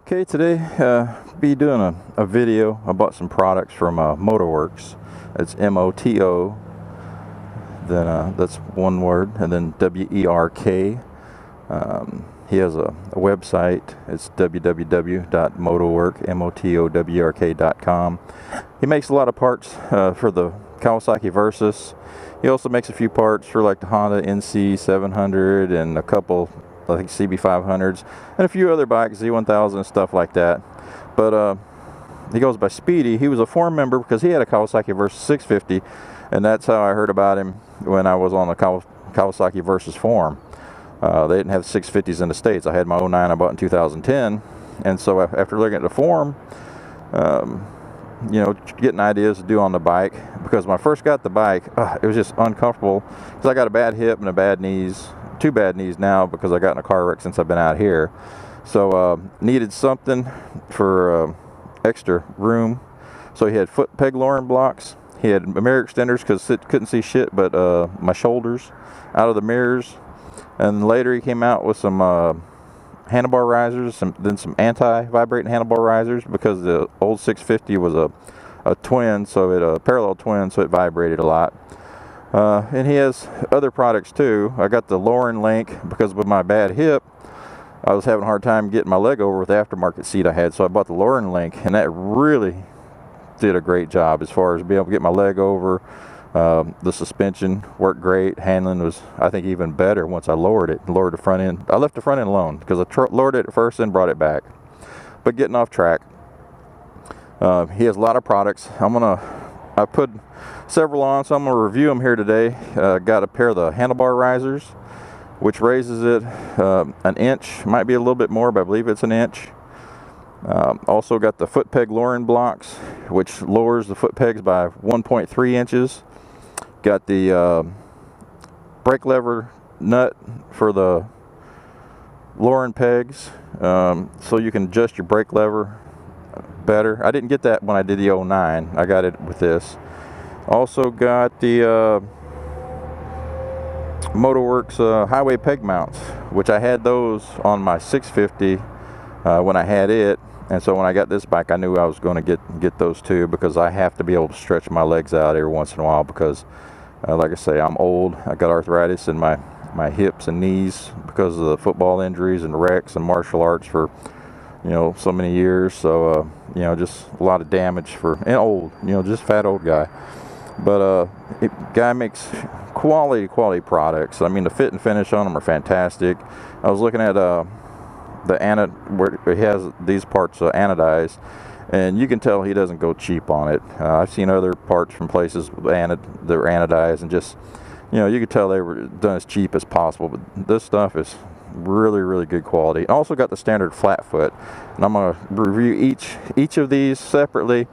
Okay, today be doing a video about some products from Moto Werks. It's M-O-T-O, then that's one word, and then W-E-R-K. He has a website. It's www.motowerk.com. He makes a lot of parts for the Kawasaki Versys. He also makes a few parts for like the Honda NC 700 and a couple, I think, CB500s and a few other bikes, Z1000 and stuff like that. But he goes by Speedy. He was a forum member because he had a Kawasaki Versys 650, and that's how I heard about him when I was on the Kawasaki Versys forum. They didn't have 650s in the States. I had my 09 I bought in 2010, and so after looking at the forum, you know, getting ideas to do on the bike, because when I first got the bike, it was just uncomfortable because I got a bad hip and a bad knees, two bad knees now because I got in a car wreck since I've been out here. So needed something for extra room. So he had foot peg lowering blocks. He had mirror extenders because it couldn't see shit but my shoulders out of the mirrors. And later he came out with some handlebar risers, then some anti-vibrating handlebar risers, because the old 650 was a twin, so a parallel twin, so it vibrated a lot. And he has other products too. I got the lowering link because with my bad hip, I was having a hard time getting my leg over with the aftermarket seat I had, so I bought the lowering link, and that really did a great job as far as being able to get my leg over. The suspension worked great. Handling was, I think, even better once I lowered the front end. I left the front end alone because I lowered it at first and brought it back. But getting off track, he has a lot of products. I put several on, so I'm gonna review them here today. Got a pair of the handlebar risers, which raises it an inch, might be a little bit more, but I believe it's an inch. Also got the foot peg lowering blocks, which lowers the foot pegs by 1.3 inches. Got the brake lever nut for the lowering pegs, so you can adjust your brake lever better. I didn't get that when I did the 09. I got it with this. Also got the Moto Werks highway peg mounts, which I had those on my 650 when I had it. And so when I got this bike, I knew I was going to get those too, because I have to be able to stretch my legs out every once in a while because, like I say, I'm old. I got arthritis in my hips and knees because of the football injuries and wrecks and martial arts for, you know, so many years. So, you know, just a lot of damage and old, you know, just fat old guy. But guy makes quality products. I mean, the fit and finish on them are fantastic. I was looking at where he has these parts anodized, and you can tell he doesn't go cheap on it. I've seen other parts from places that were anodized, and just, you know, you could tell they were done as cheap as possible. But this stuff is really good quality. I also got the standard flat foot, and I'm going to review each of these separately,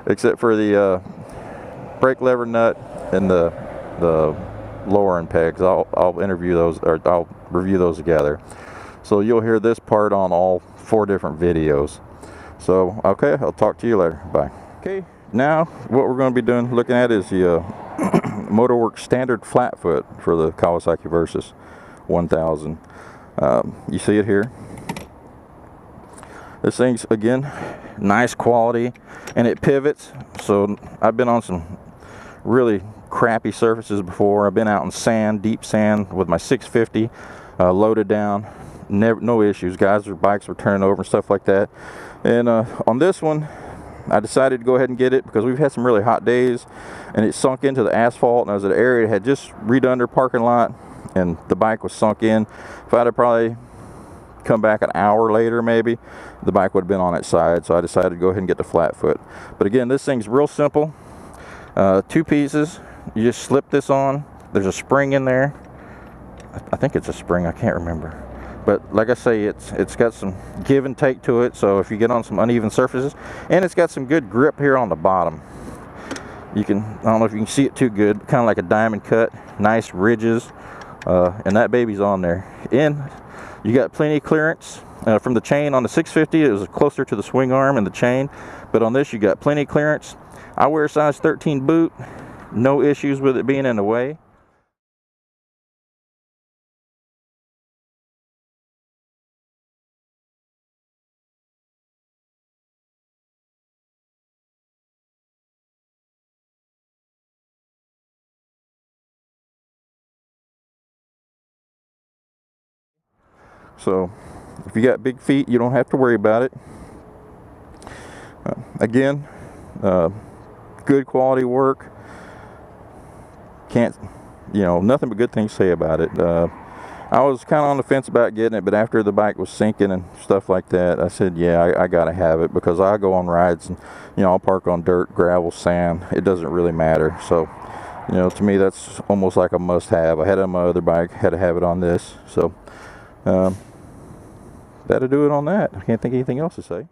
except for the brake lever nut and the lowering pegs. I'll review those together. So you'll hear this part on all 4 different videos. So, okay, I'll talk to you later. Bye. Okay, now what we're going to be looking at is the Moto Werk standard flat foot for the Kawasaki Versys 1000. You see it here. This thing's, again, nice quality, and it pivots. So I've been on some really crappy surfaces before. I've been out in sand, deep sand, with my 650 loaded down. No issues. Their bikes were turning over and stuff like that. And on this one, I decided to go ahead and get it because we've had some really hot days, and it sunk into the asphalt, and I was at an area that had just redone their parking lot, and the bike was sunk in. If I'd have probably come back an hour later, maybe, the bike would have been on its side. So I decided to go ahead and get the flat foot. But again, this thing's real simple. 2 pieces. You just slip this on. There's a spring in there. I think it's a spring. I can't remember. But like I say, it's got some give and take to it, so if you get on some uneven surfaces, and it's got some good grip here on the bottom. I don't know if you can see it too good, kind of like a diamond cut, nice ridges, and that baby's on there. And you got plenty of clearance from the chain. On the 650, it was closer to the swing arm and the chain, but on this you got plenty of clearance. I wear a size 13 boot, no issues with it being in the way. So if you got big feet, you don't have to worry about it. Again, good quality work. Can't, you know, nothing but good things to say about it. I was kind of on the fence about getting it, but after the bike was sinking and stuff like that, I said, yeah, I gotta have it, because I go on rides and, you know, I'll park on dirt, gravel, sand. It doesn't really matter. So, you know, to me, that's almost like a must-have. I had it on my other bike, had to have it on this. So that'll do it on that. I can't think of anything else to say.